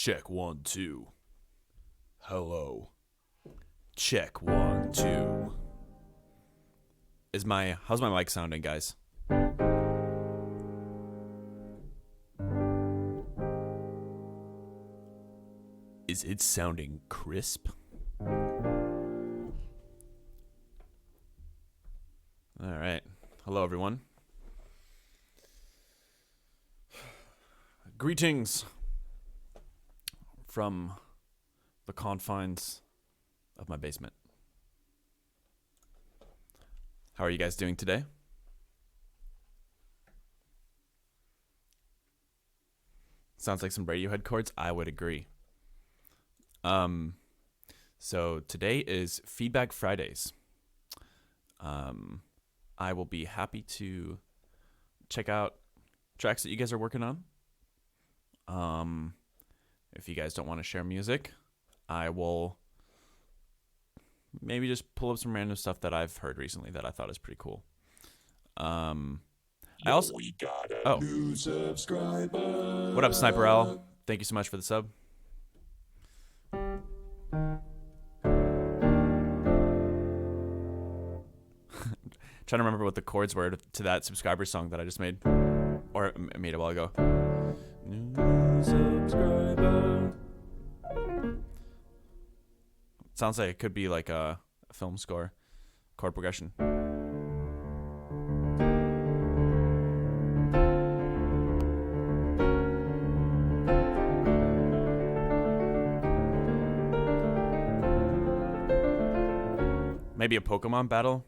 Check 1 2. Hello. Check 1 2. How's my mic sounding, guys? Is it sounding crisp? All right. Hello, everyone. Greetings from the confines of my basement. How are you guys doing today? Sounds like some Radiohead chords. I would agree. So today is Feedback Fridays. I will be happy to check out tracks that you guys are working on. If you guys don't want to share music, I will maybe just pull up some random stuff that I've heard recently that I thought is pretty cool. I also new subscriber. What up, Sniper L? Thank you so much for the sub. Trying to remember what the chords were to that subscriber song that I just made, or made a while ago. New subscriber. Sounds like it could be like a film score, chord progression. Maybe a Pokemon battle.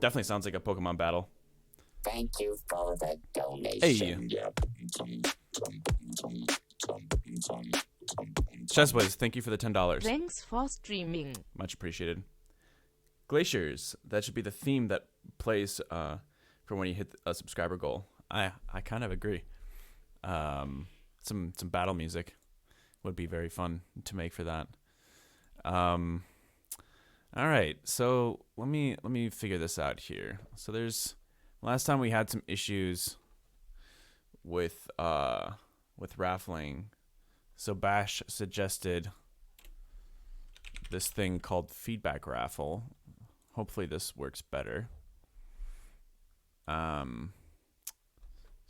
Definitely sounds like a Pokemon battle. Thank you for the donation. Hey. Chessways, thank you for the $10. Thanks for streaming. Much appreciated. Glaciers, that should be the theme that plays for when you hit a subscriber goal. I kind of agree. Some battle music would be very fun to make for that. All right, so let me figure this out here. So last time we had some issues with raffling. So Bash suggested this thing called feedback raffle. Hopefully this works better. So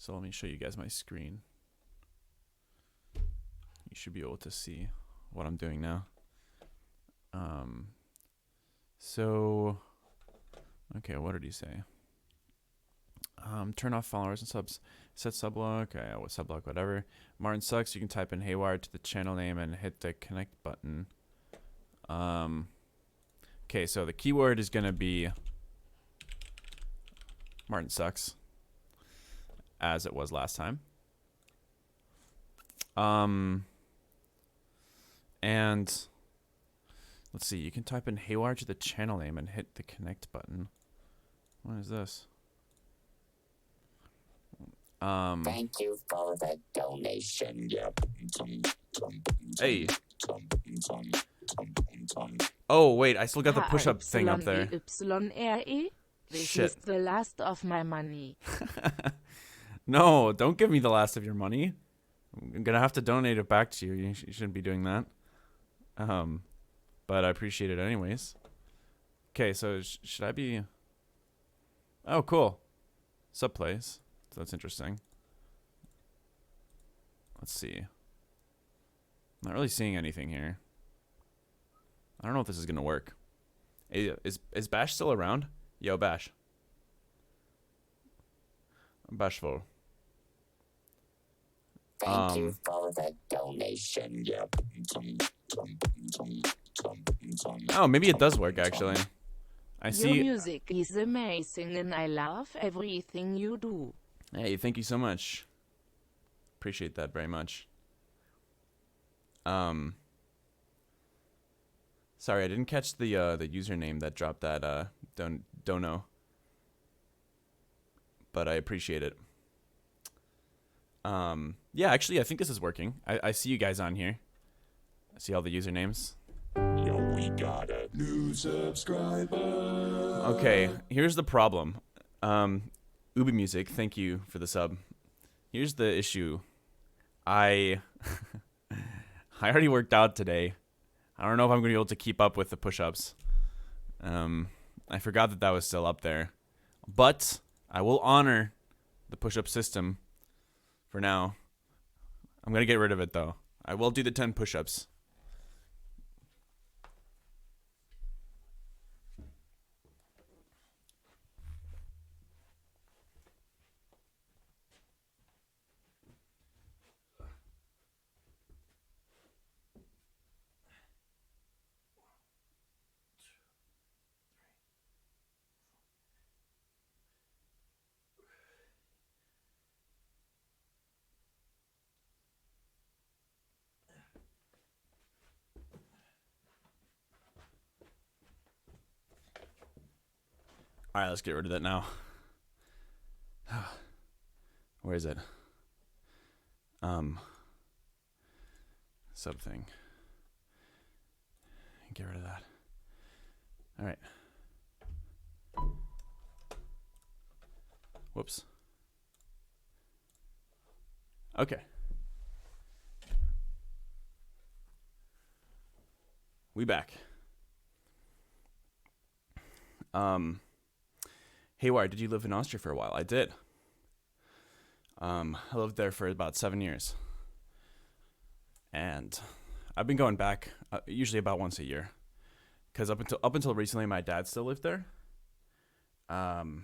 let me show you guys my screen. You should be able to see what I'm doing now. So, okay, what did he say? Turn off followers and subs. Set sub block. Okay, sub block, whatever. Martin sucks. You can type in Haywyre to the channel name and hit the connect button. Okay, so the keyword is going to be Martin sucks, as it was last time. And let's see, you can type in Haywyre to the channel name and hit the connect button. What is this? Thank you for the donation. Hey. Oh, wait, I still got the push-up thing up there. Haywyre. This Shit. is the last of my money. No, don't give me the last of your money. I'm gonna have to donate it back to you. You shouldn't be doing that. But I appreciate it anyways. Okay, so should I be... Oh, cool. Sub plays. So that's interesting. Let's see. Not really seeing anything here. I don't know if this is gonna work. Hey, is Bash still around? Yo, Bash. Bashful. Thank you for the donation. Oh, maybe it does work actually. I Your see. music is amazing and I love everything you do. Hey, thank you so much. Appreciate that very much. Sorry, I didn't catch the username that dropped that don't know. But I appreciate it. Yeah, actually, I think this is working. I see you guys on here. I see all the usernames. Yo, we got a New subscriber. Okay, here's the problem. Ubi Music, thank you for the sub. Here's the issue. I already worked out today. I don't know if I'm going to be able to keep up with the push-ups. I forgot that that was still up there. But I will honor the push-up system for now. I'm going to get rid of it, though. I will do the 10 push-ups. All right, let's get rid of that now. Where is it? Something. Get rid of that. All right. Whoops. Okay. We back. Haywyre, did you live in Austria for a while? I did. I lived there for about 7 years. And I've been going back usually about once a year. Because up until recently, my dad still lived there. I've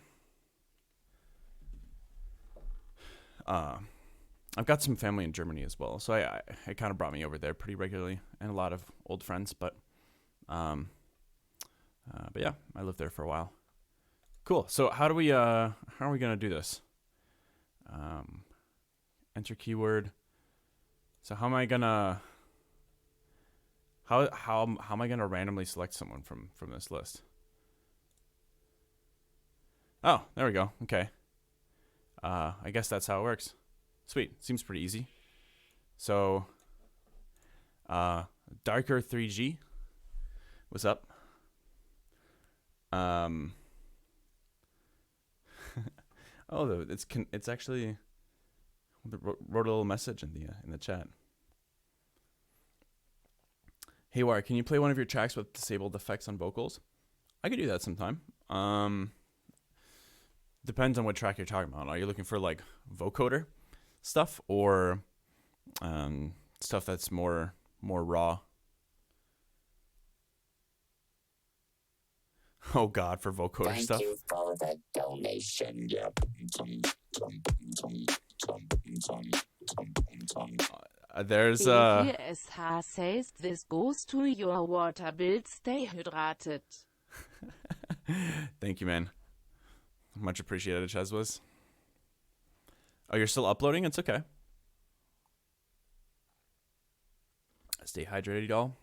got some family in Germany as well, so it kind of brought me over there pretty regularly, and a lot of old friends. But yeah, I lived there for a while. Cool. So how are we gonna do this? Enter keyword. So how am I gonna randomly select someone from this list? Oh, there we go. Okay. I guess that's how it works. Sweet. Seems pretty easy. So, Darker 3G. What's up? Oh, it's actually wrote a little message in the chat. Haywyre, can you play one of your tracks with disabled effects on vocals? I could do that sometime. Depends on what track you're talking about. Are you looking for like vocoder stuff or stuff that's more raw? Oh God, for vocoder stuff. Thank you for the donation. Yep. There's BGSH says this goes to your water bill. Stay hydrated. Thank you, man. Much appreciated, Cheswas. Oh, you're still uploading? It's okay. Stay hydrated, y'all.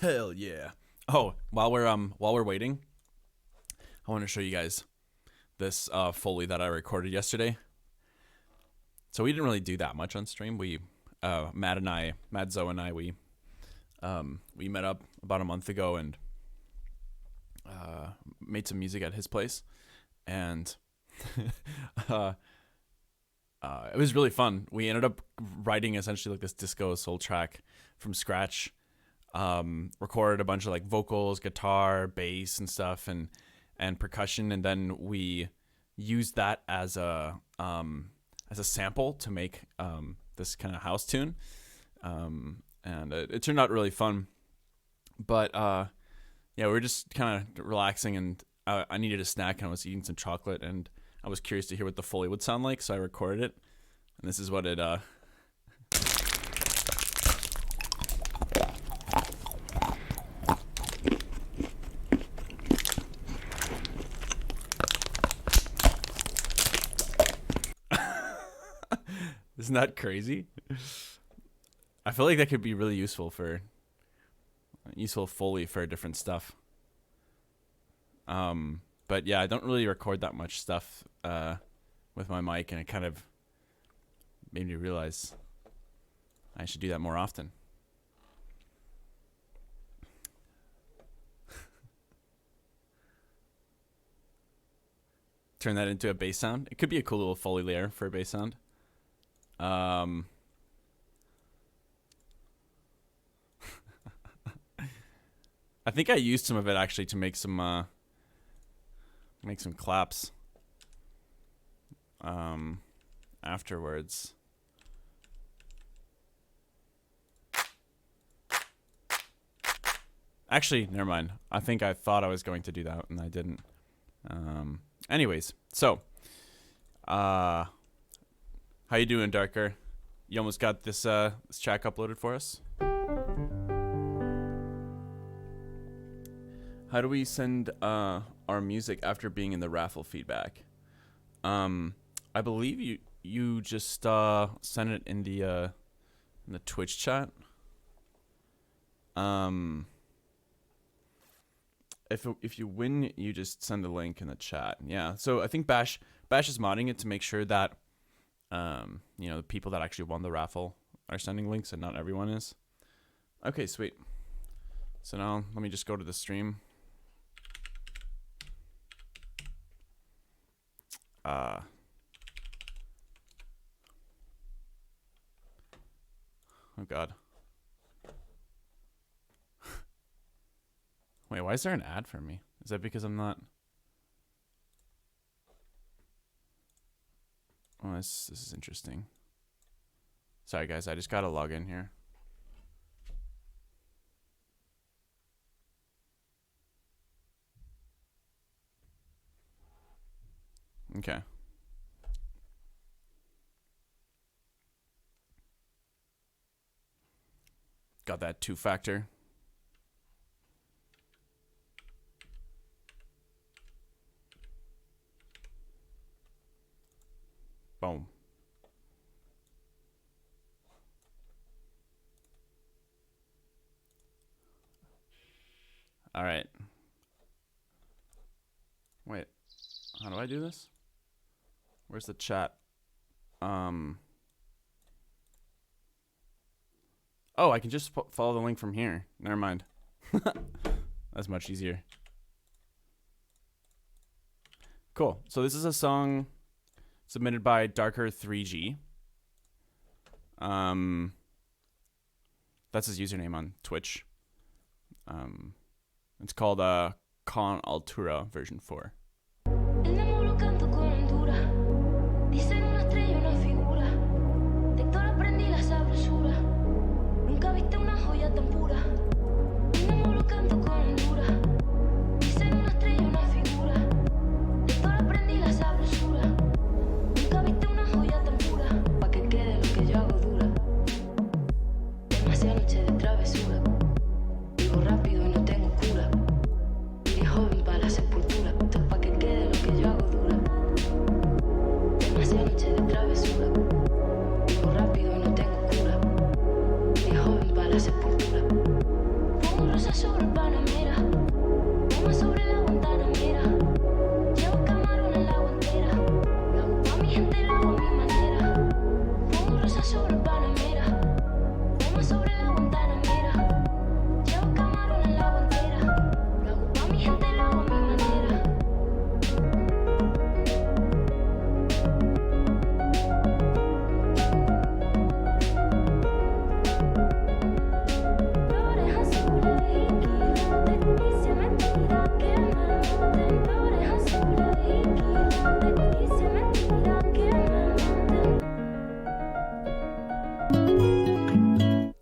Hell yeah. Oh, while we're waiting, I want to show you guys this Foley that I recorded yesterday. So we didn't really do that much on stream. We Matt Zoe and I, we met up about a month ago and made some music at his place, and it was really fun. We ended up writing essentially like this disco soul track from scratch. Recorded a bunch of like vocals, guitar, bass, and stuff, and percussion, and then we used that as a sample to make this kind of house tune, and it turned out really fun. But yeah, we were just kind of relaxing, and I needed a snack, and I was eating some chocolate, and I was curious to hear what the Foley would sound like, so I recorded it, and this is what it. Isn't that crazy? I feel like that could be really useful Foley for different stuff. But yeah, I don't really record that much stuff with my mic, and it kind of made me realize I should do that more often. Turn that into a bass sound. It could be a cool little Foley layer for a bass sound. I think I used some of it actually to make some claps afterwards. Actually, never mind. I think I thought I was going to do that and I didn't. Anyways, so how you doing, Darker? You almost got this this track uploaded for us? How do we send our music after being in the raffle feedback? I believe you just send it in the Twitch chat. If you win, you just send a link in the chat. Yeah. So I think Bash is modding it to make sure that the people that actually won the raffle are sending links and not everyone is. Okay, sweet. So now let me just go to the stream. Oh God. Wait, why is there an ad for me? Is that because I'm not? Oh, this is interesting. Sorry guys, I just gotta log in here. Okay. Got that 2-factor. Boom. All right. Wait. How do I do this? Where's the chat? Oh, I can just follow the link from here. Never mind. That's much easier. Cool. So this is a song submitted by Darker3G. That's his username on Twitch. It's called Con Altura version 4.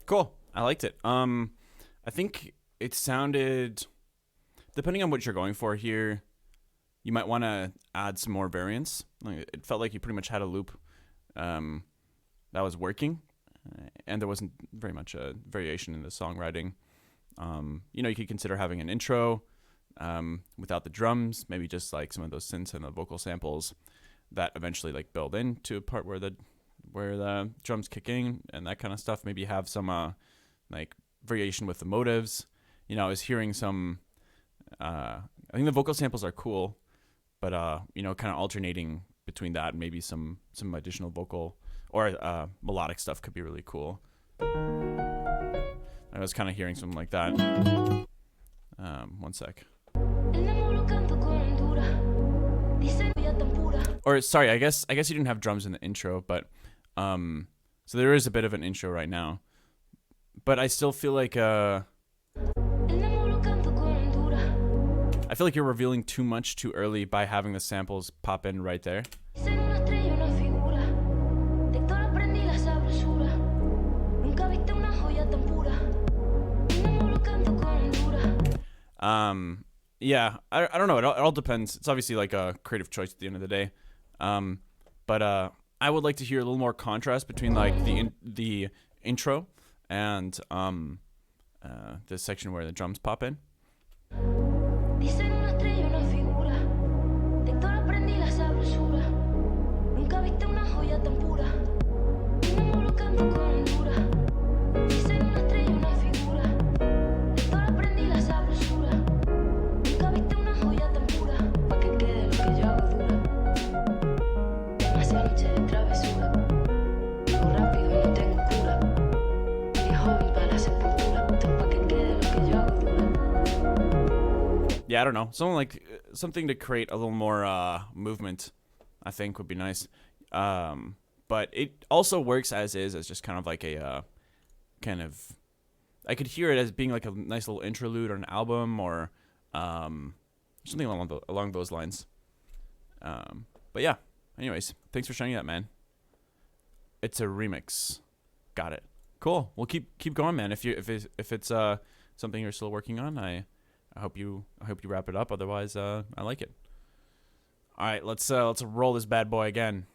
Cool. I liked it. I think it sounded, depending on what you're going for here, you might want to add some more variance. Like, it felt like you pretty much had a loop that was working, and there wasn't very much variation in the songwriting. You could consider having an intro without the drums, maybe just like some of those synths and the vocal samples that eventually like build into a part where the drums kick in and that kind of stuff. Maybe have some like variation with the motives. I was hearing some I think the vocal samples are cool. but you know, kind of alternating between that and maybe some additional vocal or melodic stuff could be really cool. I was kind of hearing something like that. One sec. Or sorry, I guess you didn't have drums in the intro, but so there is a bit of an intro right now. But I still feel like I feel like you're revealing too much too early by having the samples pop in right there. Yeah, I don't know. It all depends. It's obviously like a creative choice at the end of the day. But I would like to hear a little more contrast between like the intro and the section where the drums pop in. Yeah, I don't know. Something to create a little more movement, I think would be nice. But it also works as is, as just kind of like a kind of. I could hear it as being like a nice little interlude or an album or something along those lines. But yeah. Anyways, thanks for sharing that, man. It's a remix. Got it. Cool. Well, keep going, man. If it's something you're still working on, I hope you wrap it up. Otherwise, I like it. All right, let's roll this bad boy again.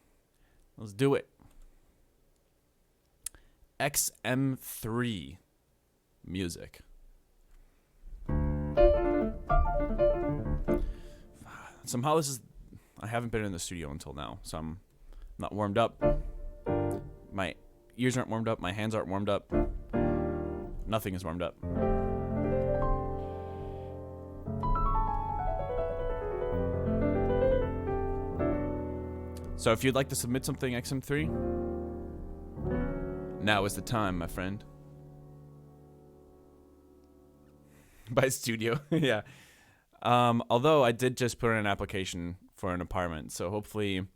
Let's do it. XM3 music. Somehow I haven't been in the studio until now, so I'm not warmed up. My ears aren't warmed up. My hands aren't warmed up. Nothing is warmed up. So if you'd like to submit something, XM3, now is the time, my friend. By studio, yeah. Although I did just put in an application for an apartment, so hopefully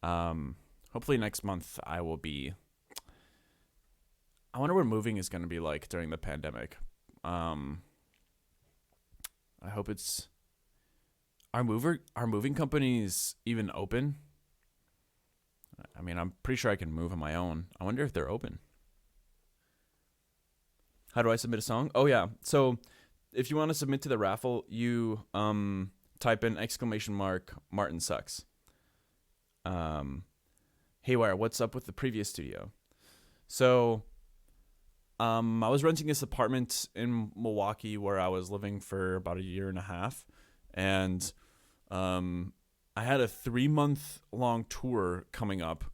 next month I will be. I wonder what moving is going to be like during the pandemic. I hope it's. Are moving companies even open? I mean, I'm pretty sure I can move on my own. I wonder if they're open. How do I submit a song? Oh yeah. So if you want to submit to the raffle, you type in !Martin sucks. Haywyre, what's up with the previous studio? So I was renting this apartment in Milwaukee where I was living for about a year and a half, and I had a 3-month-long tour coming up.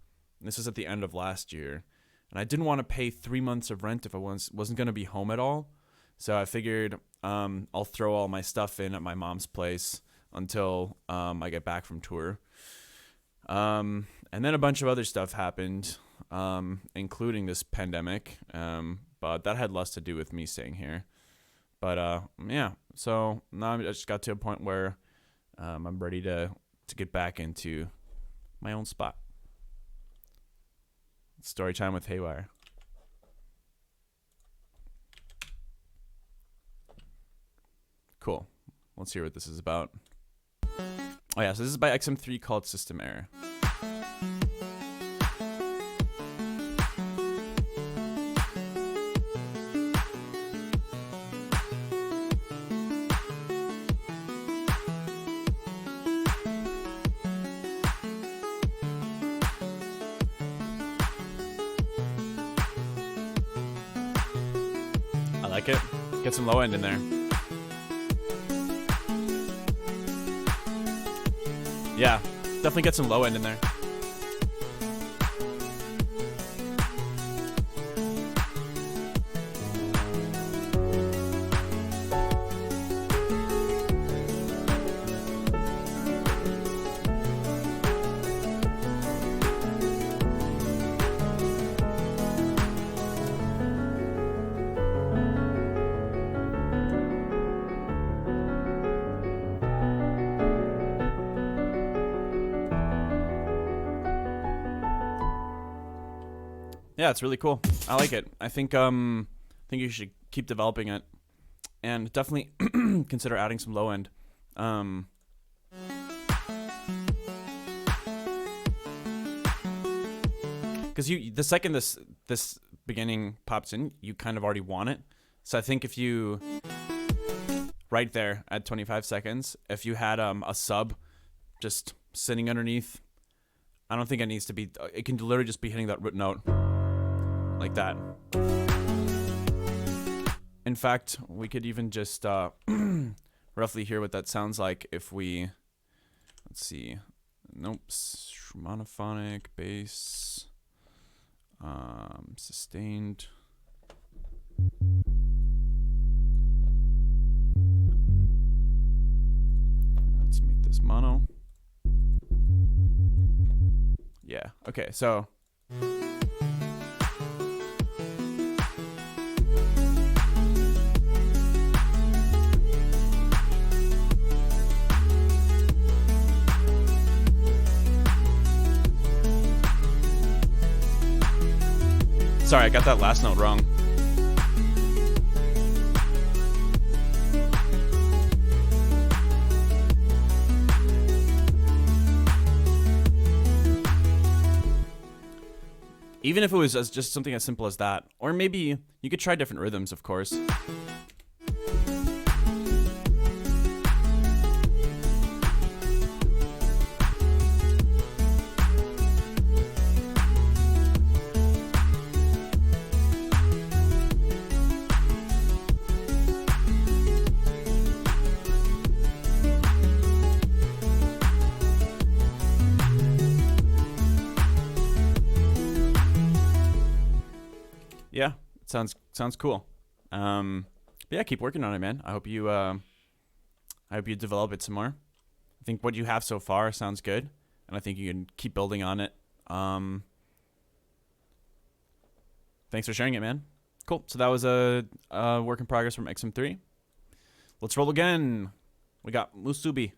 This was at the end of last year. And I didn't want to pay 3 months of rent if I wasn't going to be home at all. So I figured I'll throw all my stuff in at my mom's place until I get back from tour. And then a bunch of other stuff happened, including this pandemic. But that had less to do with me staying here. But yeah, so now I just got to a point where I'm ready to get back into my own spot. Story time with Haywyre. Cool. Let's hear what this is about. Oh yeah, so this is by XM3 called System Error. I like it. Get some low end in there. Yeah, definitely get some low end in there. Yeah, it's really cool. I like it. I think you should keep developing it, and definitely consider adding some low end. Because the second this beginning pops in, you kind of already want it. So I think if you right there at 25 seconds, if you had a sub just sitting underneath, I don't think it needs to be. It can literally just be hitting that root note like that. In fact, we could even just roughly hear what that sounds like if we, let's see, nope, monophonic, bass, sustained. Let's make this mono. Yeah, okay, so. Sorry, I got that last note wrong. Even if it was just something as simple as that. Or maybe you could try different rhythms, of course. Yeah, it sounds cool. But yeah, keep working on it, man. I hope you develop it some more. I think what you have so far sounds good, and I think you can keep building on it. Thanks for sharing it, man. Cool. So that was a work in progress from XM3. Let's roll again. We got Musubi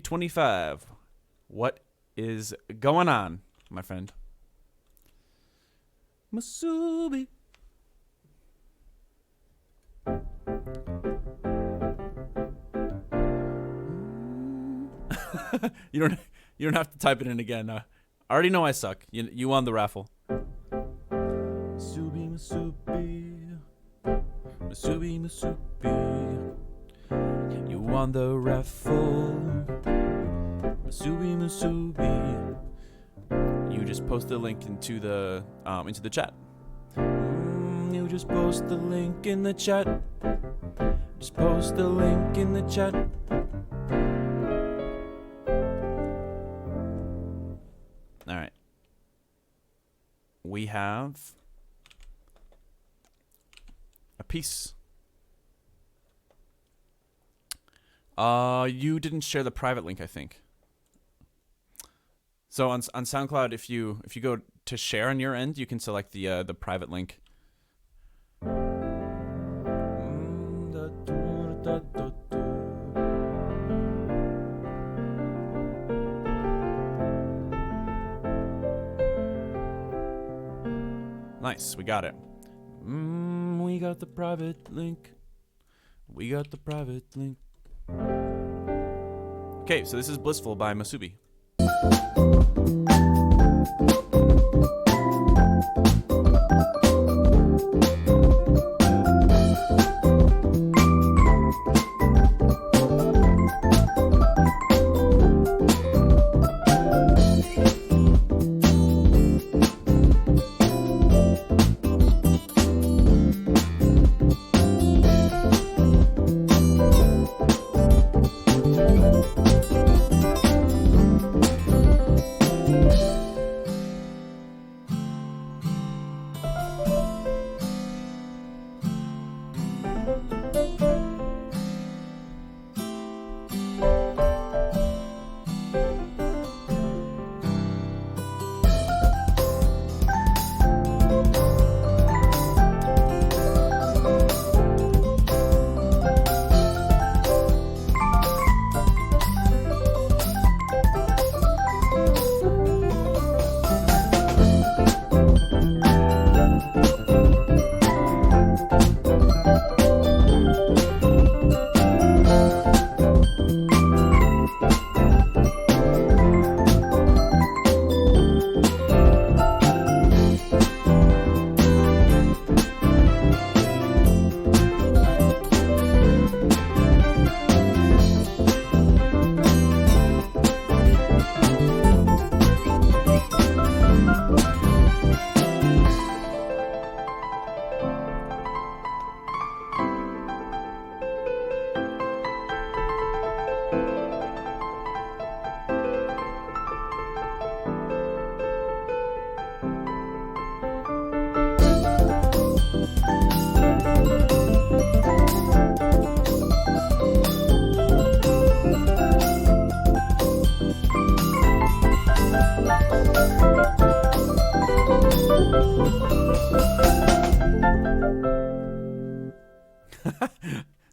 25. What is going on, my friend? Musubi. You don't have to type it in again. I already know I suck. You won the raffle. Musubi, Musubi, Musubi, Musubi. You won the raffle. Musubi, Musubi. You just post the link into the chat. You just post the link in the chat. Just post the link in the chat. All right. We have a piece. You didn't share the private link, I think. So on SoundCloud, if you go to share on your end, you can select the private link. Nice, we got it. We got the private link. We got the private link. Okay, so this is Blissful by Musubi.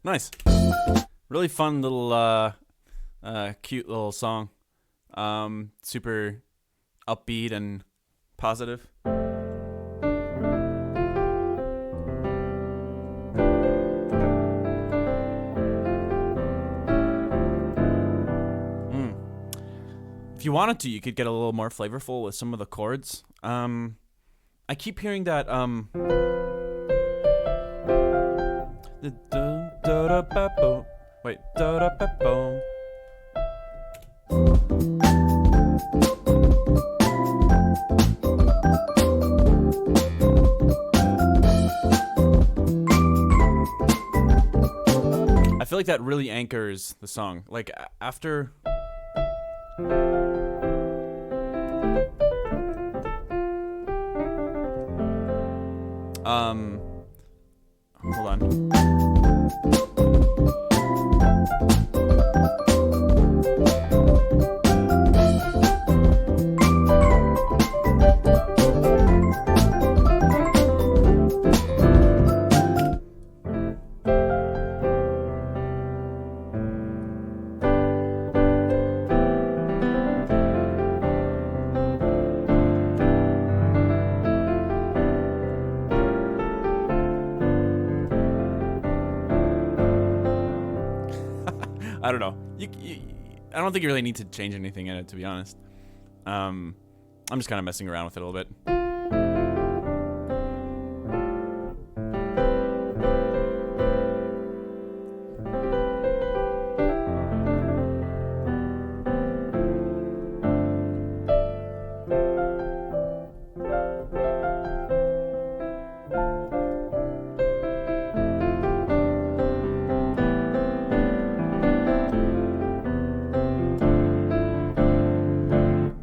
Nice. Really fun little, cute little song. Super upbeat and positive. If you wanted to, you could get a little more flavorful with some of the chords. I keep hearing that wait, I feel like that really anchors the song. Like after hold on. I don't know. I don't think you really need to change anything in it, to be honest. I'm just kind of messing around with it a little bit.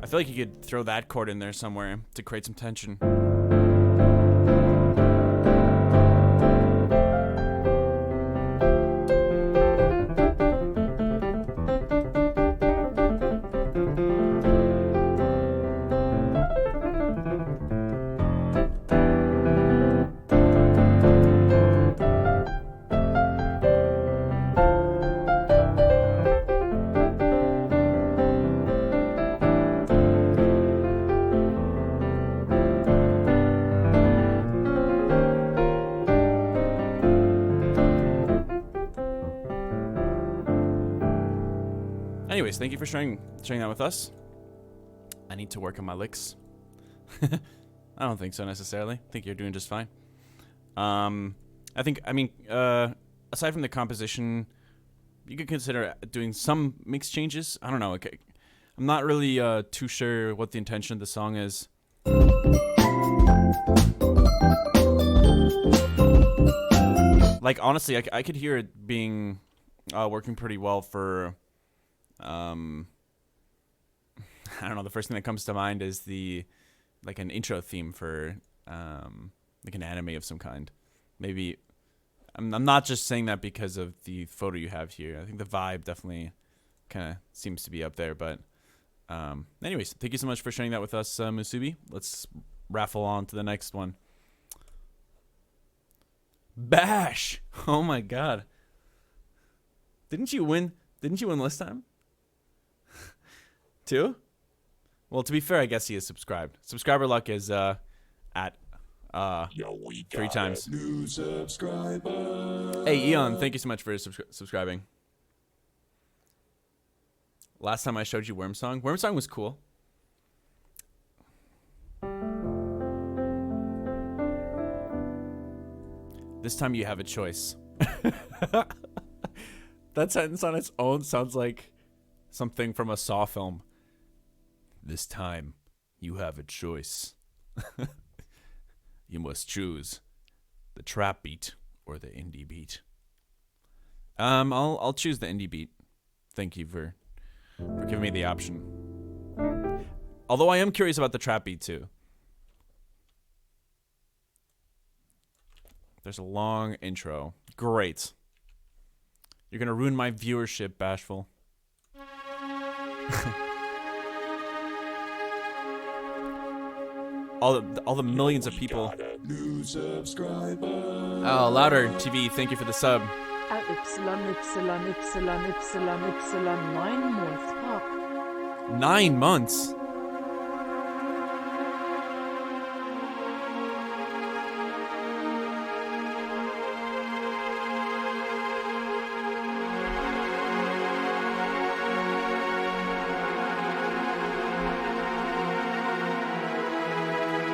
I feel like you could throw that chord in there somewhere to create some tension. Anyways, thank you for sharing that with us. I need to work on my licks. I don't think so necessarily. I think you're doing just fine. I mean, aside from the composition, you could consider doing some mix changes. I don't know. Okay. I'm not really too sure what the intention of the song is. Like, honestly, I could hear it being working pretty well for I don't know, the first thing that comes to mind is like an intro theme for like an anime of some kind. Maybe I'm not just saying that because of the photo you have here. I think the vibe definitely kind of seems to be up there, but anyways, thank you so much for sharing that with us, Musubi. Let's raffle on to the next one. Bash. Oh my god. Didn't you win last time? Too? Well, to be fair, I guess he is subscribed. Subscriber luck is at 3 times. New subscriber. Hey, Eon, thank you so much for subscribing. Last time I showed you Worm Song. Worm Song was cool. This time you have a choice. That sentence on its own sounds like something from a Saw film. This time, you have a choice. You must choose the trap beat or the indie beat. I'll choose the indie beat. Thank you for giving me the option. Although I am curious about the trap beat too. There's a long intro. Great. You're gonna ruin my viewership, Bashful. all the millions of people. New subscriber. Oh, Louder TV, thank you for the sub. 9 months Cock. 9 months.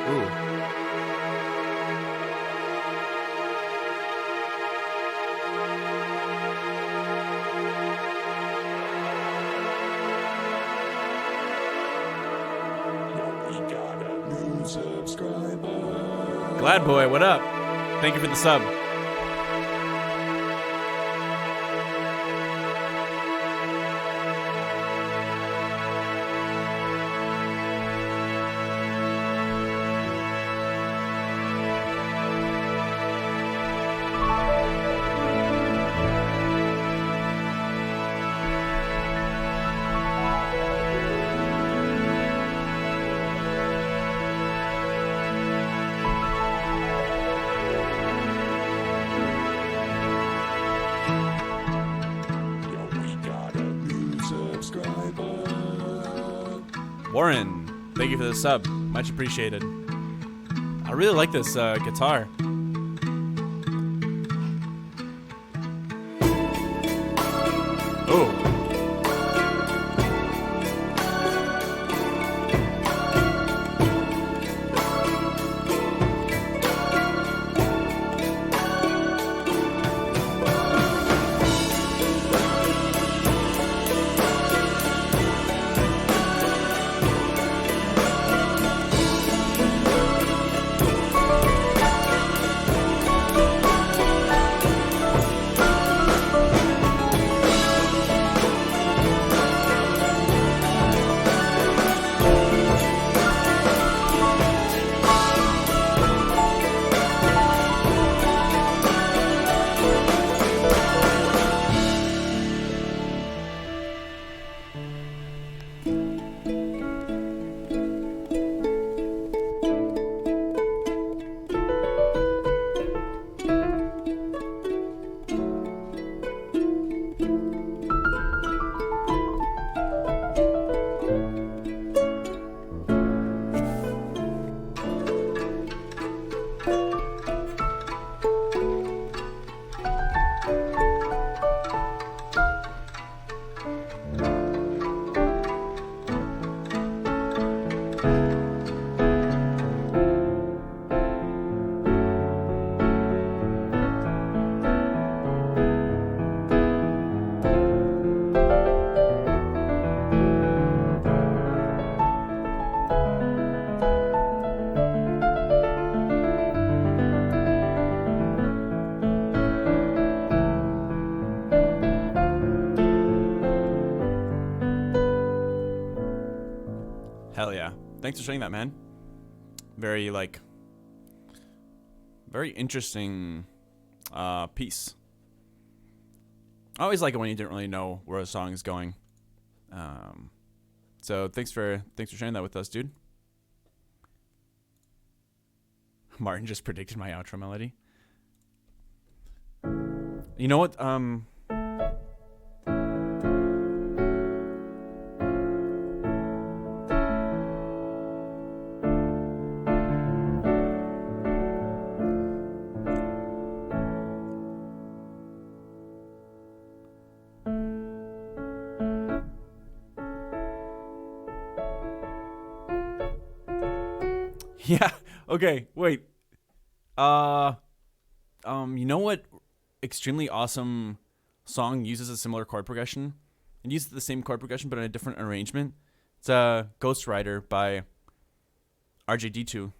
Ooh. We got a new subscriber. Glad boy, what up? Thank you for the sub. Yo, we got a new subscriber. Warren, thank you for the sub. Much appreciated. I really like this guitar. Oh. Hell yeah. Thanks for sharing that, man. Very, very interesting piece. I always like it when you didn't really know where a song is going. So thanks for sharing that with us, dude. Martin just predicted my outro melody. You know what? Yeah. Okay. Wait. You know what? Extremely awesome song uses a similar chord progression. It uses the same chord progression, but in a different arrangement. It's Ghost Rider by RJD2.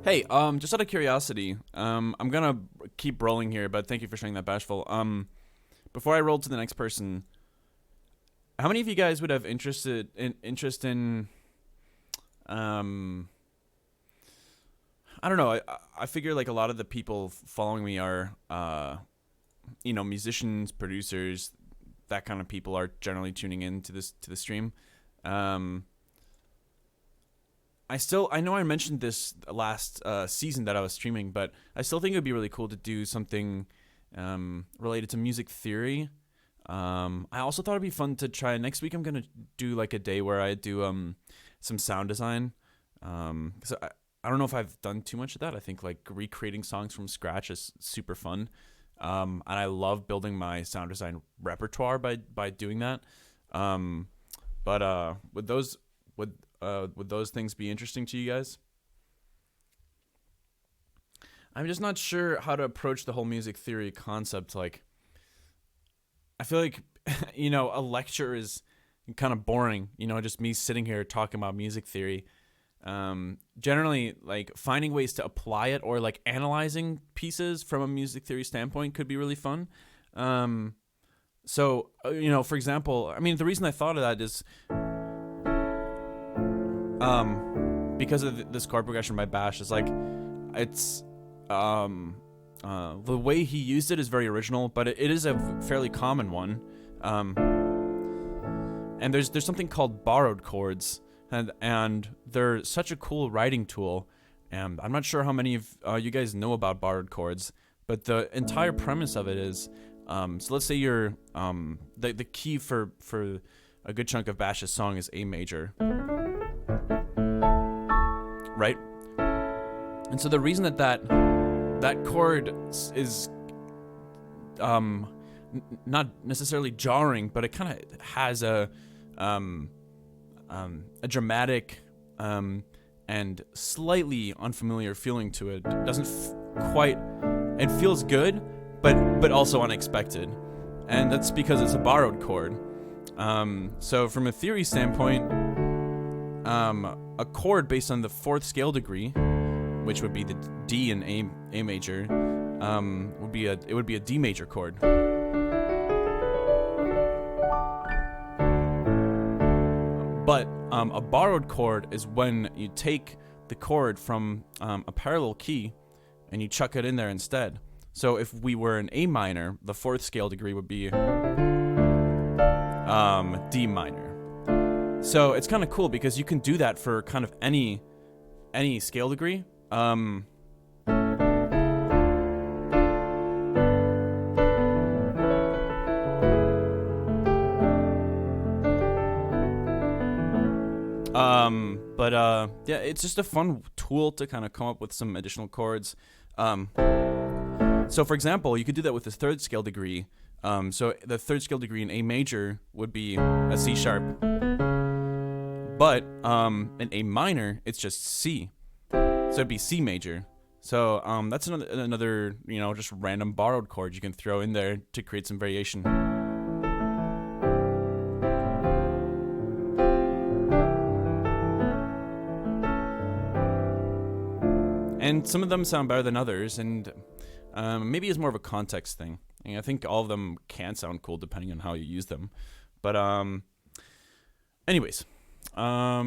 Hey, just out of curiosity, I'm gonna keep rolling here, but thank you for sharing that, Bashful. Before I roll to the next person, how many of you guys would have interest in I don't know. I figure like a lot of the people following me are, musicians, producers, that kind of people are generally tuning in to the stream. I know I mentioned this last season that I was streaming, but I still think it would be really cool to do something related to music theory. I also thought it'd be fun to try. Next week I'm gonna do like a day where I do some sound design. Because I don't know if I've done too much of that. I think like recreating songs from scratch is super fun. And I love building my sound design repertoire by doing that. But would those things be interesting to you guys? I'm just not sure how to approach the whole music theory concept. Like, I feel like, a lecture is kind of boring, just me sitting here talking about music theory. Generally, like, finding ways to apply it or, like, analyzing pieces from a music theory standpoint could be really fun. So, for example, I mean, the reason I thought of that is because of this chord progression by Bash is, like, it's... the way he used it is very original, but it is a fairly common one. And there's something called borrowed chords, and they're such a cool writing tool. And I'm not sure how many of you guys know about borrowed chords, but the entire premise of it is, so let's say you're the key for a good chunk of Bash's song is A major, right? And so the reason that chord is not necessarily jarring, but it kind of has a dramatic and slightly unfamiliar feeling to it. It doesn't quite, it feels good, but also unexpected, and that's because it's a borrowed chord. So from a theory standpoint, a chord based on the fourth scale degree, which would be the D in A major, would be a D major chord. But a borrowed chord is when you take the chord from a parallel key and you chuck it in there instead. So if we were in A minor, the fourth scale degree would be D minor. So it's kind of cool because you can do that for kind of any scale degree. Yeah, it's just a fun tool to kind of come up with some additional chords. So for example, you could do that with the third scale degree. So the third scale degree in A major would be a C sharp, but in A minor, it's just C. So it'd be C major. So that's another just random borrowed chord you can throw in there to create some variation. And some of them sound better than others, and maybe it's more of a context thing. I think all of them can sound cool depending on how you use them. But anyways, I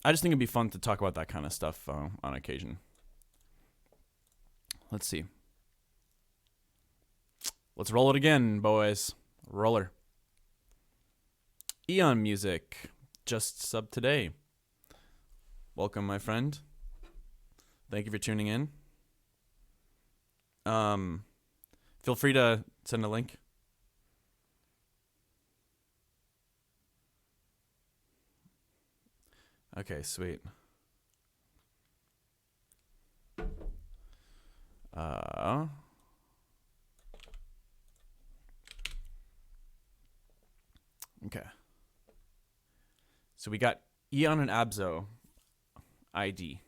just think it'd be fun to talk about that kind of stuff on occasion. Let's see. Let's roll it again, boys. Roller. Eon Music just subbed today. Welcome, my friend. Thank you for tuning in. Feel free to send a link. Okay, sweet. Okay. So we got Eon and Abzo ID.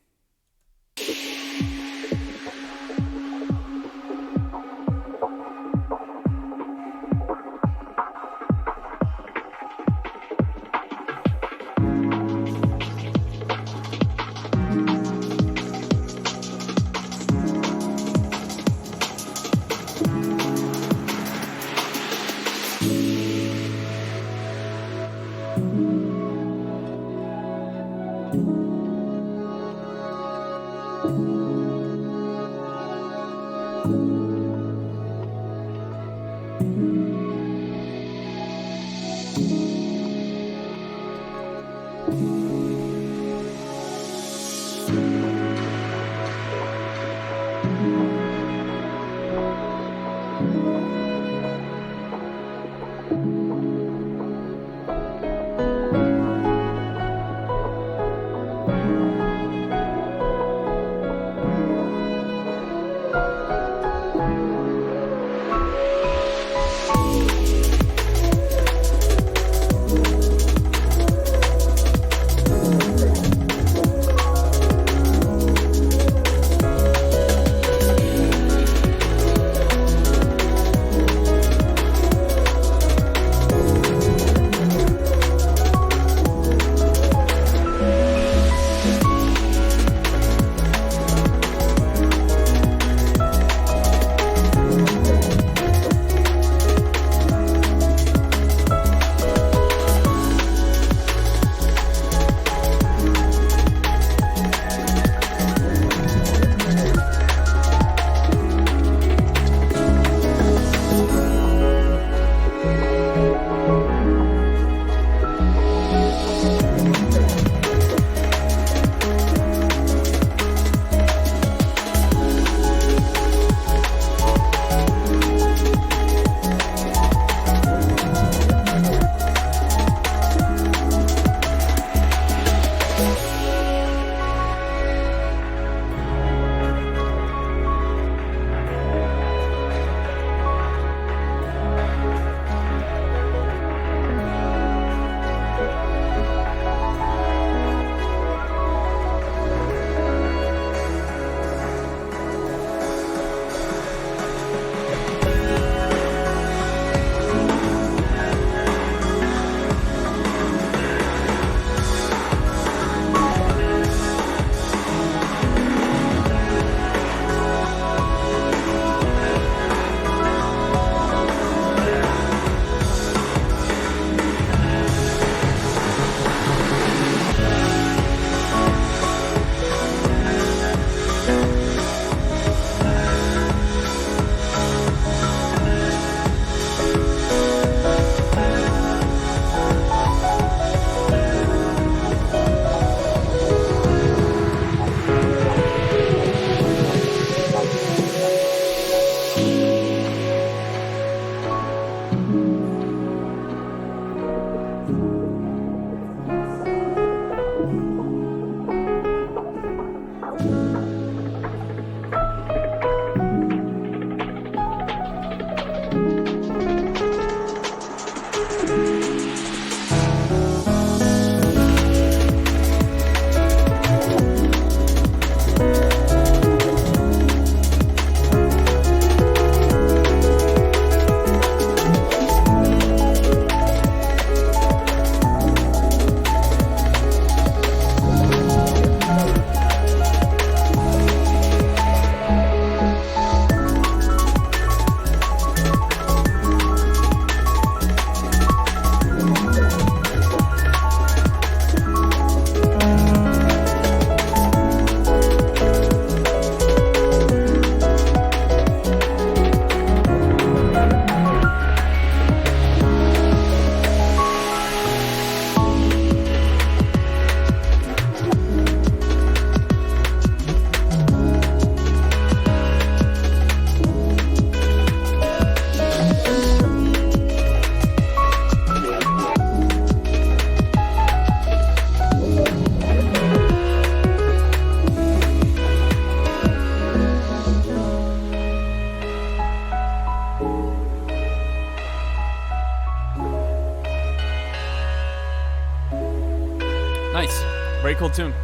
Nice. Very cool tune.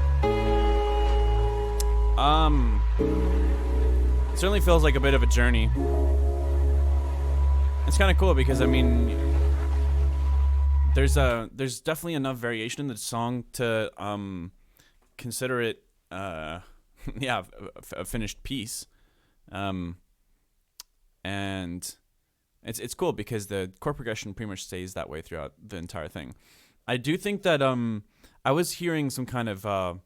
It certainly feels like a bit of a journey. It's kind of cool because I mean, there's definitely enough variation in the song to consider it yeah, a finished piece. And it's cool because the chord progression pretty much stays that way throughout the entire thing. I do think that I was hearing some kind of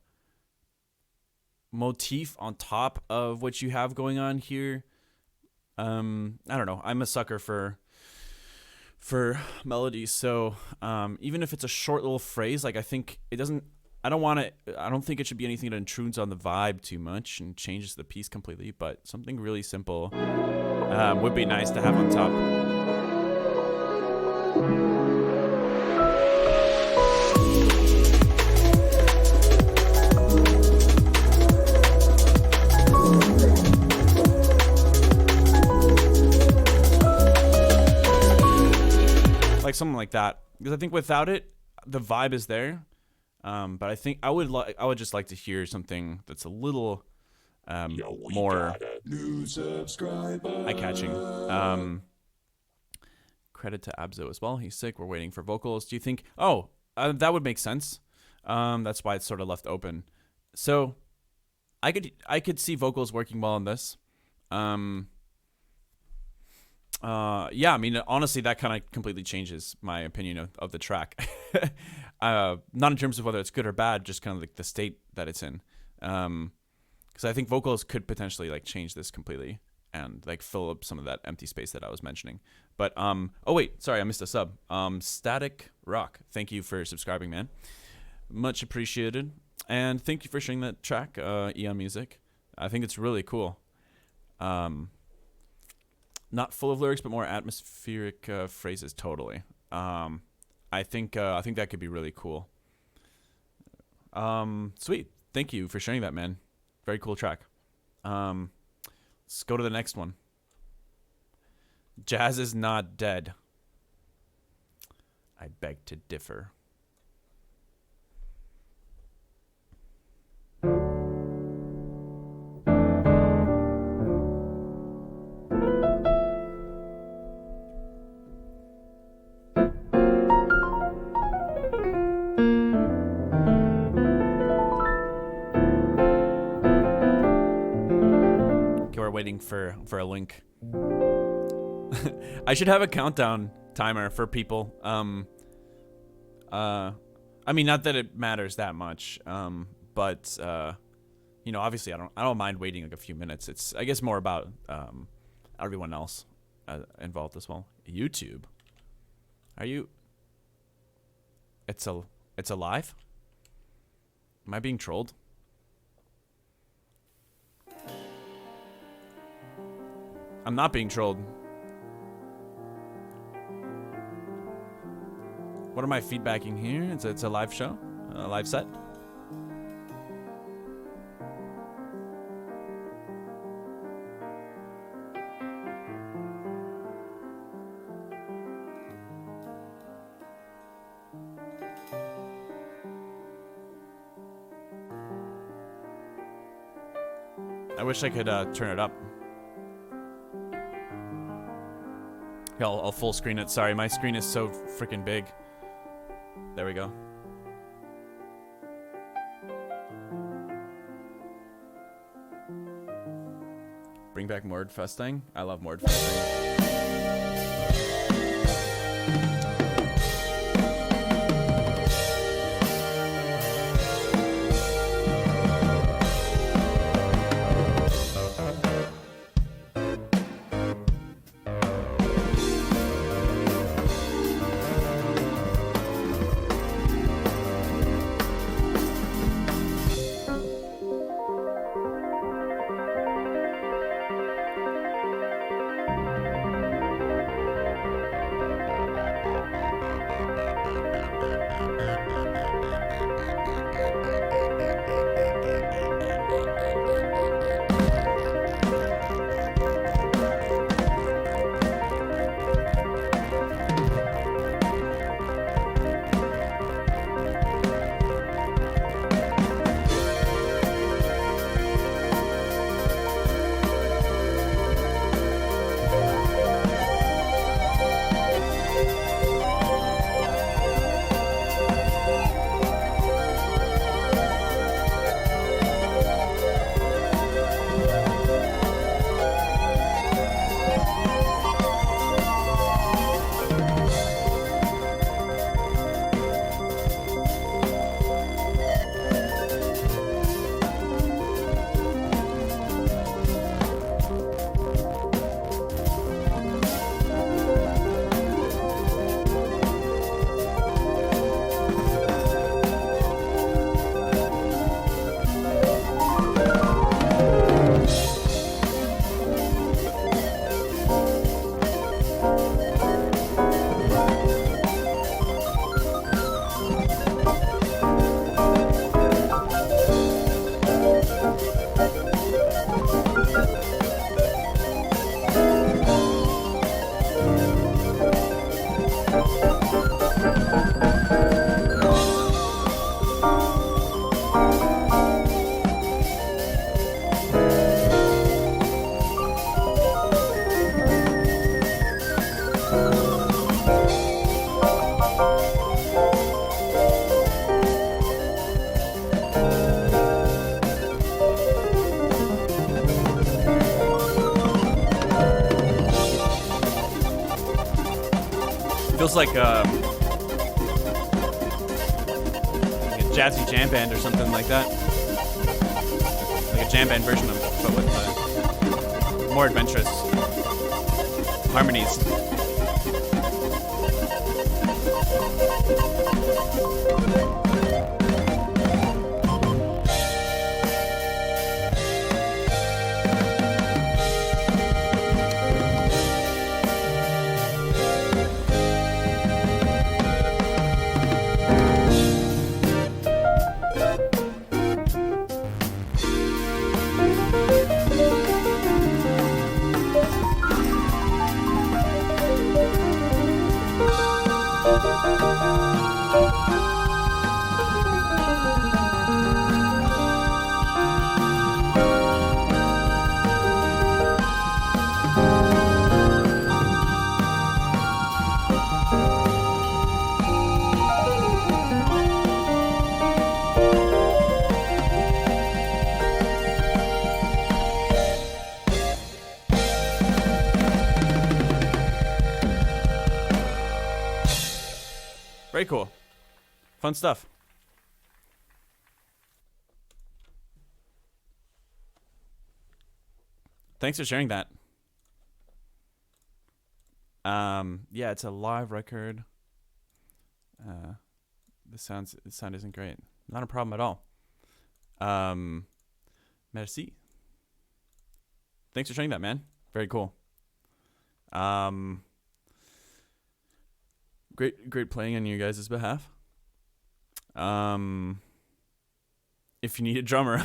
motif on top of what you have going on here. I don't know. I'm a sucker for melodies, so even if it's a short little phrase, like I think it doesn't. I don't think it should be anything that intrudes on the vibe too much and changes the piece completely, but something really simple would be nice to have on top. Like something like that, because I think without it, the vibe is there. But I think I would just like to hear something that's a little more eye-catching. Credit to Abzo as well. He's sick. We're waiting for vocals. Do you think? Oh, that would make sense. That's why it's sort of left open. So I could see vocals working well on this. Yeah, I mean, honestly, that kind of completely changes my opinion of the track. Not in terms of whether it's good or bad, just kind of like the state that it's in. Because I think vocals could potentially like change this completely and like fill up some of that empty space that I was mentioning. But oh wait, sorry, I missed a sub. Static Rock, thank you for subscribing, man. Much appreciated, and thank you for sharing that track, Eon Music. I think it's really cool. Not full of lyrics, but more atmospheric phrases. Totally. I think that could be really cool. Sweet. Thank you for sharing that, man. Very cool track. Let's go to the next one. Jazz is not dead. I beg to differ. Waiting for a link. I should have a countdown timer for people. I mean, not that it matters that much, but you know, obviously I don't mind waiting like a few minutes. It's, I guess, more about everyone else involved as well. YouTube, are you? It's a live? Am I being trolled? I'm not being trolled. What am I feedbacking here? It's a live show? A live set? I wish I could turn it up. Yeah, I'll full screen it. Sorry, my screen is so freaking big. There we go. Bring back Mord Festing. I love Mord Festing. Feels like a jazzy jam band or something like that. Like a jam band version of, but with more adventurous harmonies. Very cool. Fun stuff. Thanks for sharing that. Yeah, it's a live record. The sound isn't great. Not a problem at all. Merci. Thanks for sharing that, man. Very cool. Great playing on you guys' behalf. If you need a drummer.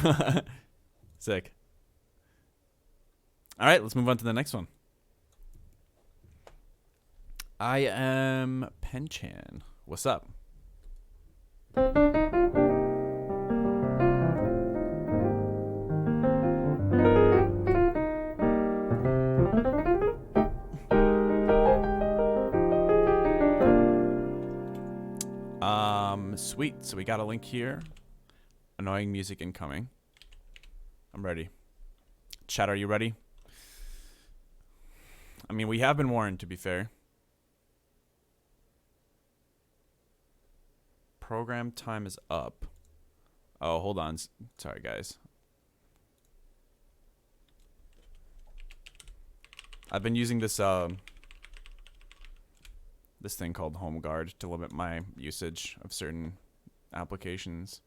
Sick. All right, let's move on to the next one. I am Penchan. What's up? Sweet. So we got a link here. Annoying music incoming. I'm ready. Chat, are you ready? I mean, we have been warned, to be fair. Program time is up. Oh, hold on. Sorry, guys. I've been using this this thing called HomeGuard to limit my usage of certain applications.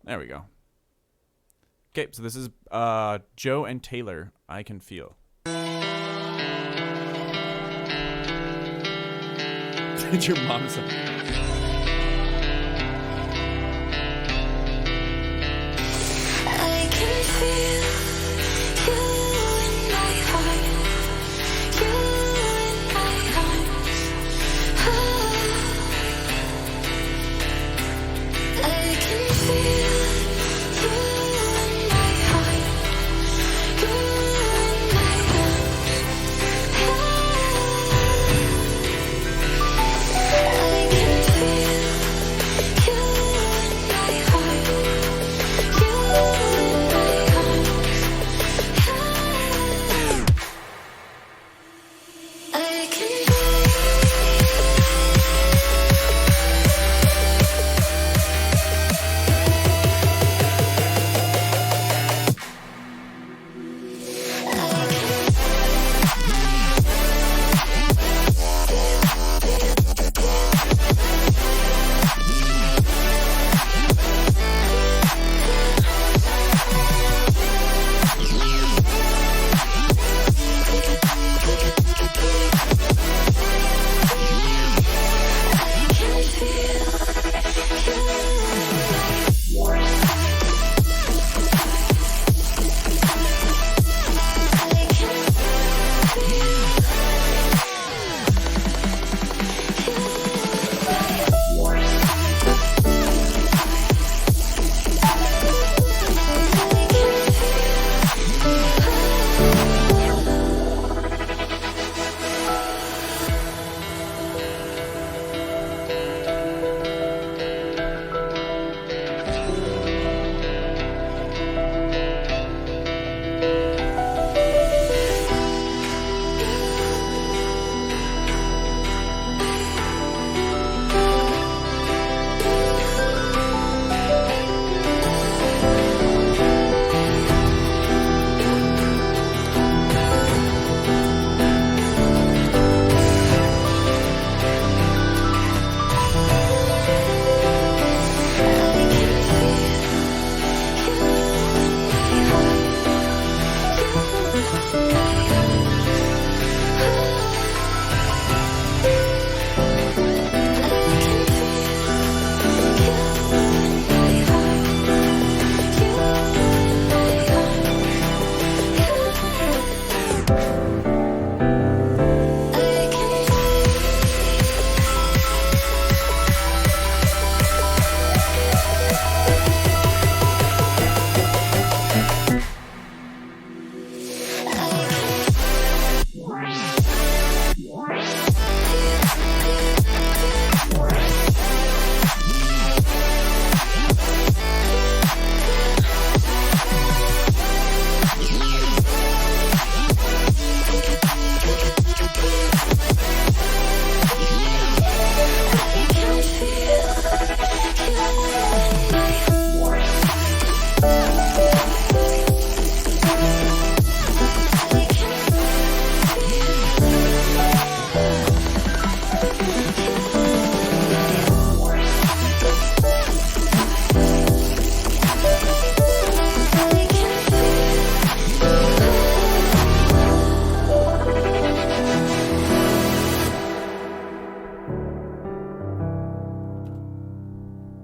There we go. Okay, so this is Joe and Taylor, I Can Feel. Did your mom say? I can feel you in my heart, you in my arms. Oh, I can feel you in my heart, you in my arms. Oh, I can feel.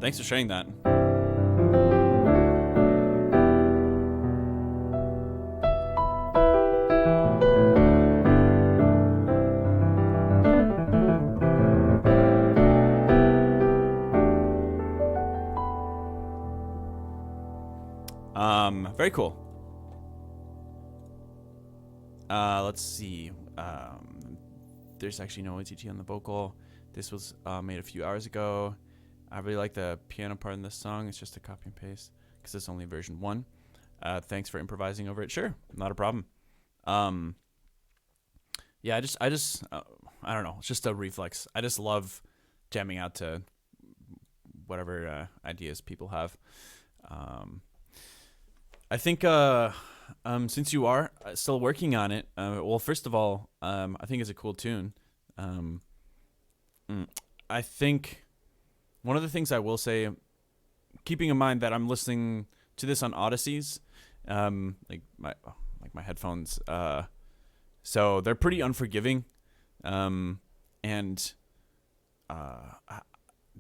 Thanks for sharing that. Very cool. Let's see. There's actually no OTT on the vocal. This was made a few hours ago. I really like the piano part in this song. It's just a copy and paste because it's only version 1. Thanks for improvising over it. Sure, not a problem. Yeah, I just I don't know. It's just a reflex. I just love jamming out to whatever ideas people have. I think since you are still working on it, well, first of all, I think it's a cool tune. I think one of the things I will say, keeping in mind that I'm listening to this on Odysseys, like my headphones, so they're pretty unforgiving, and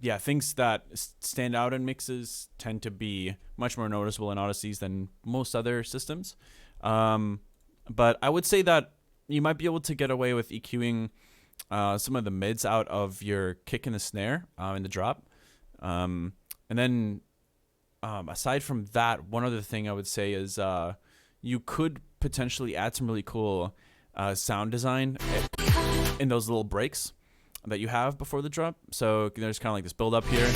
yeah, things that stand out in mixes tend to be much more noticeable in Odysseys than most other systems. But I would say that you might be able to get away with EQing some of the mids out of your kick and the snare in the drop. And then aside from that, one other thing I would say is you could potentially add some really cool sound design in those little breaks that you have before the drop. So there's kind of like this build up here.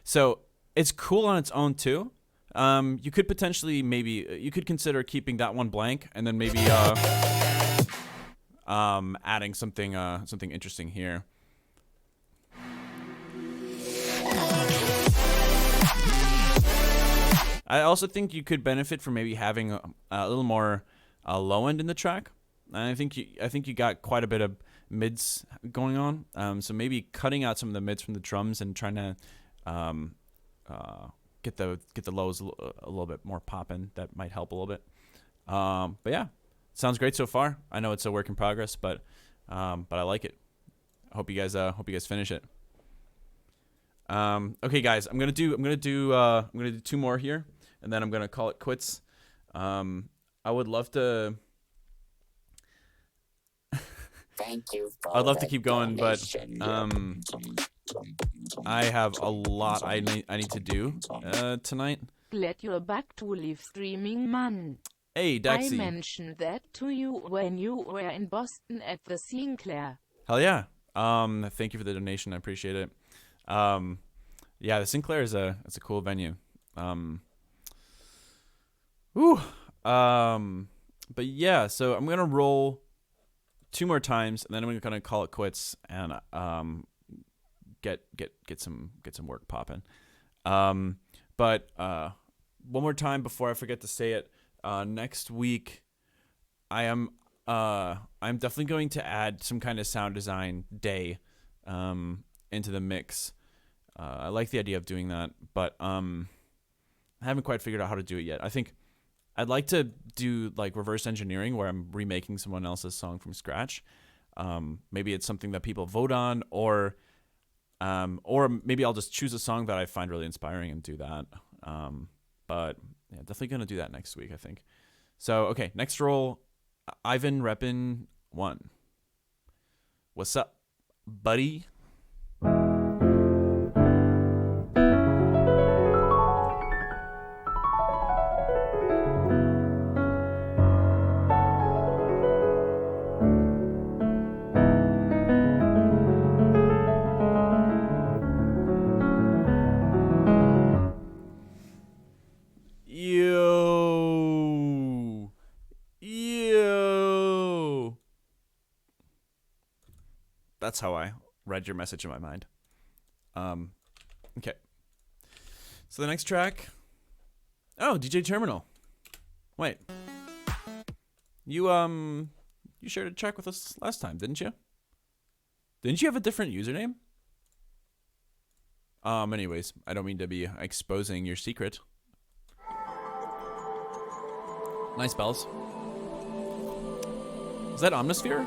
So it's cool on its own too. You could potentially you could consider keeping that one blank and then maybe adding something interesting here. I also think you could benefit from maybe having a little more low end in the track. And I think you got quite a bit of mids going on. So maybe cutting out some of the mids from the drums and trying to get the lows a little bit more popping. That might help a little bit. But yeah, sounds great so far. I know it's a work in progress, but I like it. I hope you guys finish it. Okay, guys, I'm gonna do 2 more here, and then I'm gonna call it quits. I would love to. Thank you for I'd love to the keep going, but donation. I have a lot I need to do tonight. Glad you're back to live streaming, man. Hey, I Daxi. mentioned that to you when you were in Boston at the Sinclair. Hell yeah. Thank you for the donation. I appreciate it. Yeah, the Sinclair is it's a cool venue. But yeah, so I'm gonna roll 2 more times, and then I'm gonna call it quits and get some work popping. But one more time before I forget to say it. Next week, I'm definitely going to add some kind of sound design day into the mix. I like the idea of doing that, but I haven't quite figured out how to do it yet. I think I'd like to do like reverse engineering where I'm remaking someone else's song from scratch. Maybe it's something that people vote on, or maybe I'll just choose a song that I find really inspiring and do that. But yeah, definitely gonna do that next week, I think. So okay, next roll, Ivan Reppin 1. What's up, buddy? That's how I read your message in my mind. Okay. So the next track. Oh, DJ Terminal. Wait. You shared a track with us last time, didn't you? Didn't you have a different username? Anyways, I don't mean to be exposing your secret. Nice bells. Is that Omnisphere?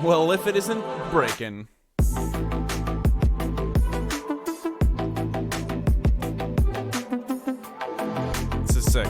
Well, if it isn't breaking. This is sick.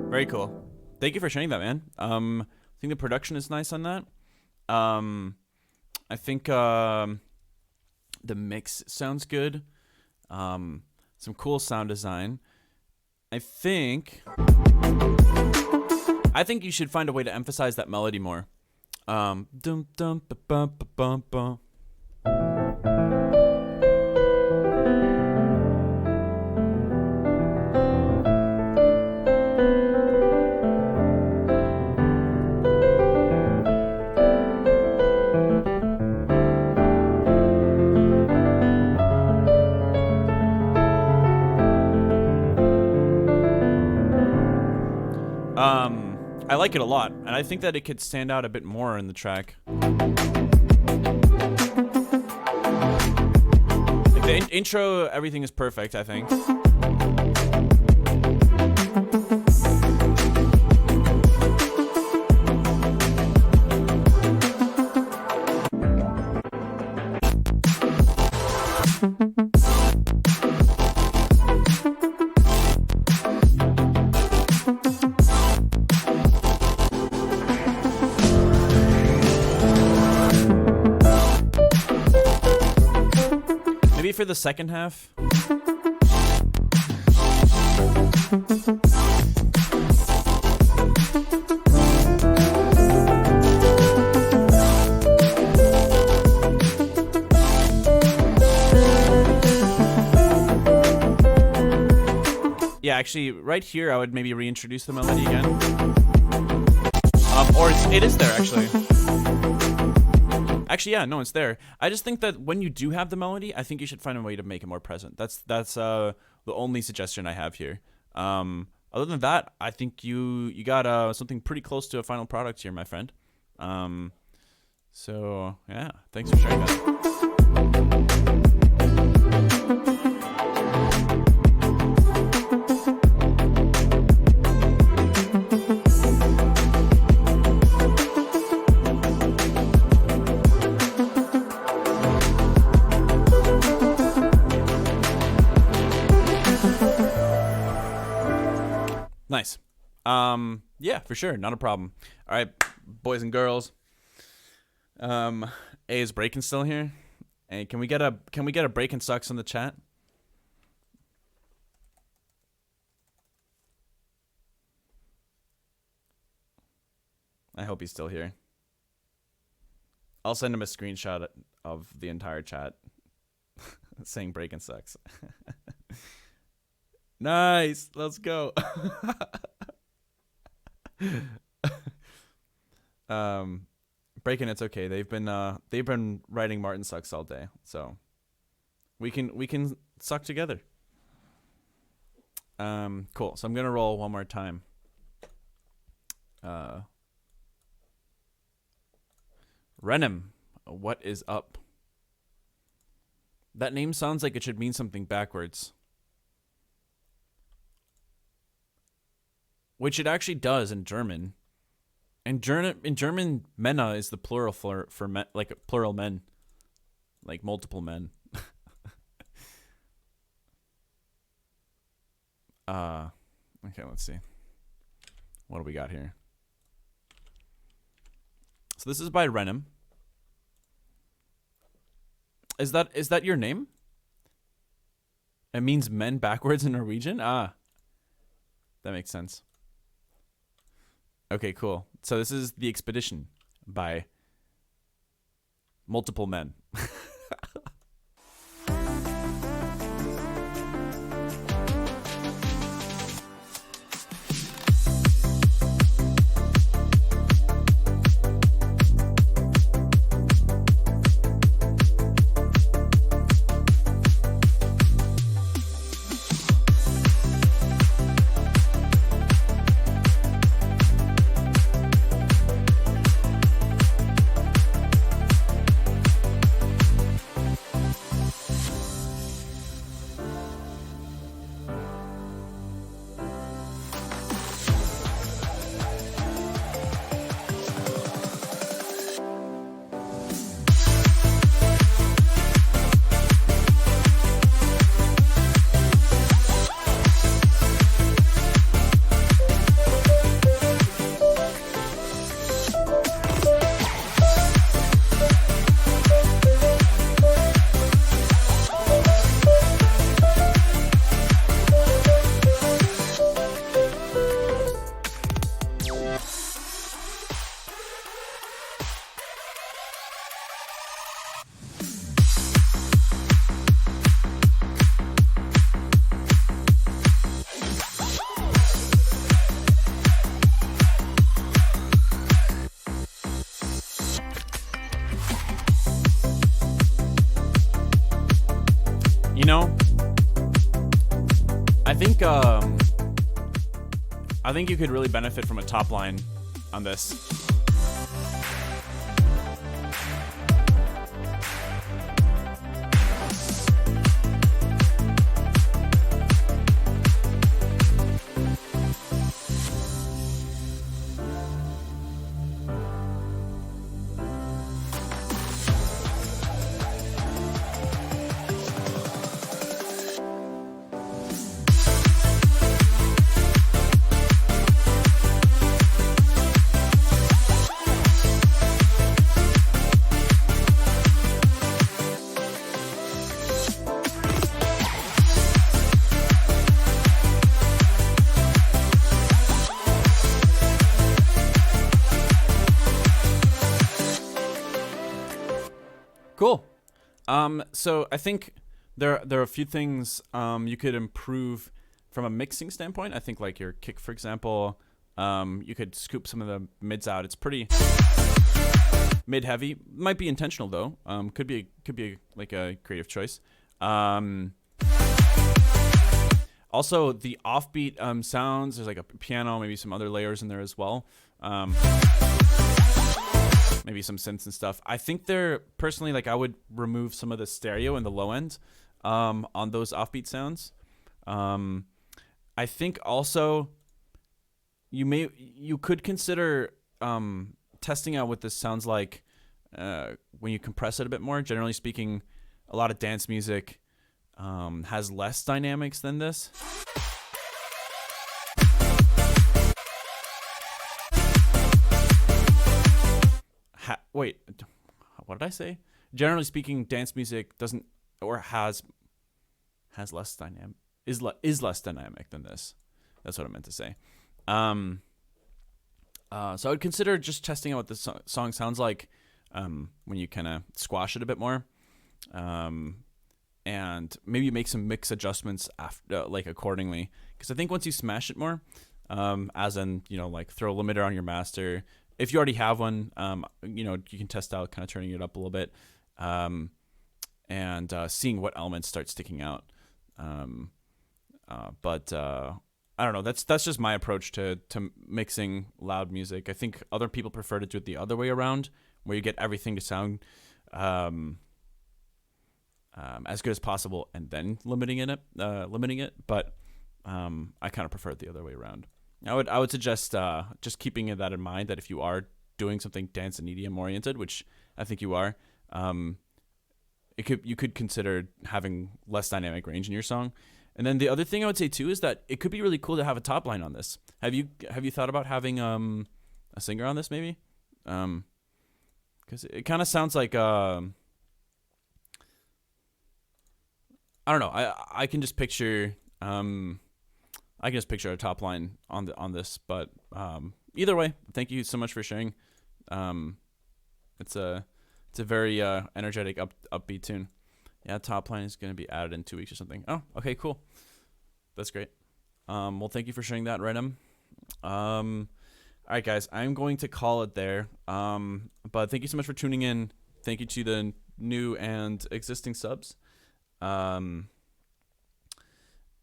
Very cool. Thank you for sharing that, man. I think the production is nice on that. I think the mix sounds good. Some cool sound design. I think you should find a way to emphasize that melody more. Dum dum ba bum ba bum bum. I like it a lot, and I think that it could stand out a bit more in the track. Like the intro, everything is perfect, I think. Maybe for the second half. Yeah, actually, right here, I would maybe reintroduce the melody again. Or it is there, actually. Actually, yeah, no, it's there. I just think that when you do have the melody, I think you should find a way to make it more present. That's the only suggestion I have here. Other than that, I think you got something pretty close to a final product here, my friend. So yeah, thanks for sharing that. Nice. Yeah, for sure, not a problem. All right, boys and girls. Is Breakin' still here? Hey, can we get a Breakin' Sucks in the chat? I hope he's still here. I'll send him a screenshot of the entire chat saying Breakin' Sucks. Nice, let's go. Breakin', it's okay. They've been writing Martin Sucks all day, so we can suck together. Cool. So I'm gonna roll one more time. Renim, what is up? That name sounds like it should mean something backwards. Which it actually does in German. In German, Männer is the plural for men, like plural men. Like multiple men. Okay, let's see. What do we got here? So this is by Renim. Is that your name? It means men backwards in Norwegian? Ah. That makes sense. Okay, cool. So this is The Expedition by multiple men. I think you could really benefit from a top line on this. Cool. So I think there are a few things you could improve from a mixing standpoint. I think like your kick, for example, you could scoop some of the mids out. It's pretty mid heavy. Might be intentional though. Could be like a creative choice. Also the offbeat sounds. There's like a piano, maybe some other layers in there as well. Maybe some synths and stuff. I think they're personally like I would remove some of the stereo in the low end on those offbeat sounds. I think also you could consider testing out what this sounds like when you compress it a bit more. Generally speaking, a lot of dance music has less dynamics than this. wait, what did I say? Generally speaking, dance music doesn't or has less dynamic is less dynamic than this. That's what I meant to say. So I would consider just testing out what the song sounds like when you kind of squash it a bit more, and maybe make some mix adjustments after, like accordingly. Because I think once you smash it more, as in like throw a limiter on your master. If you already have one, you can test out kind of turning it up a little bit, and seeing what elements start sticking out. But I don't know. That's just my approach to mixing loud music. I think other people prefer to do it the other way around, where you get everything to sound as good as possible and then limiting it. But I kind of prefer it the other way around. I would suggest just keeping that in mind, that if you are doing something dance and EDM oriented, which I think you are, you could consider having less dynamic range in your song. And then the other thing I would say too is that it could be really cool to have a top line on this. Have you thought about having a singer on this maybe? Because it kind of sounds like I don't know. I can just picture a top line on this. But either way, thank you so much for sharing. It's a very energetic upbeat tune. Yeah, top line is going to be added in 2 weeks or something. Oh, okay, cool. That's great. Well, thank you for sharing that, Redem. All right, guys, I'm going to call it there. But thank you so much for tuning in. Thank you to the new and existing subs. And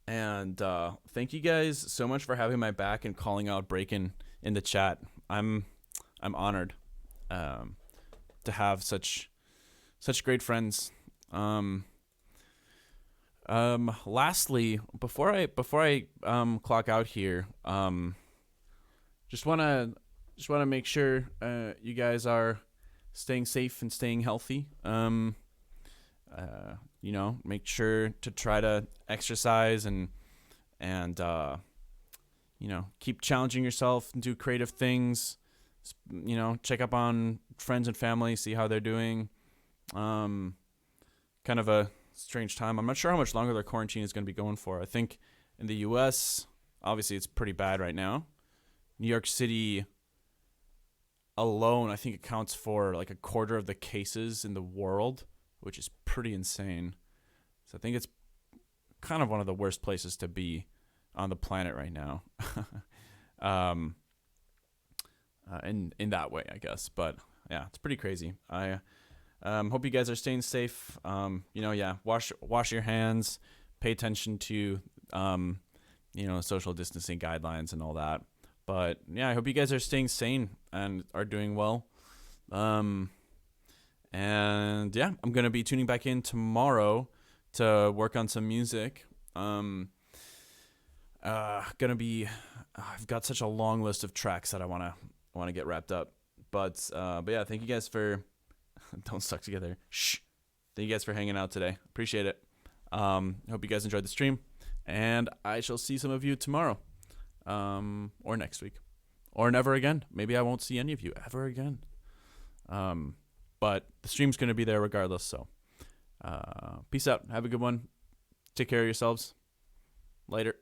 thank you guys so much for having my back and calling out Breakin' in the chat. I'm honored to have such great friends. Lastly, before I clock out here, just wanna make sure you guys are staying safe and staying healthy. Make sure to try to exercise and keep challenging yourself and do creative things. Check up on friends and family, see how they're doing. Kind of a strange time. I'm not sure how much longer the quarantine is going to be going for. I think in the US, obviously it's pretty bad right now. New York City alone, I think, accounts for like a quarter of the cases in the world, which is pretty insane. So I think it's kind of one of the worst places to be on the planet right now. In that way, I guess. But yeah, it's pretty crazy. I hope you guys are staying safe. Wash your hands, pay attention to social distancing guidelines and all that. But yeah, I hope you guys are staying sane and are doing well. And yeah, I'm gonna be tuning back in tomorrow to work on some music. I've got such a long list of tracks that I wanna get wrapped up. But yeah, thank you guys for don't stuck together. Shh. Thank you guys for hanging out today. Appreciate it. Hope you guys enjoyed the stream, and I shall see some of you tomorrow, or next week, or never again. Maybe I won't see any of you ever again. But the stream's going to be there regardless. So, peace out. Have a good one. Take care of yourselves. Later.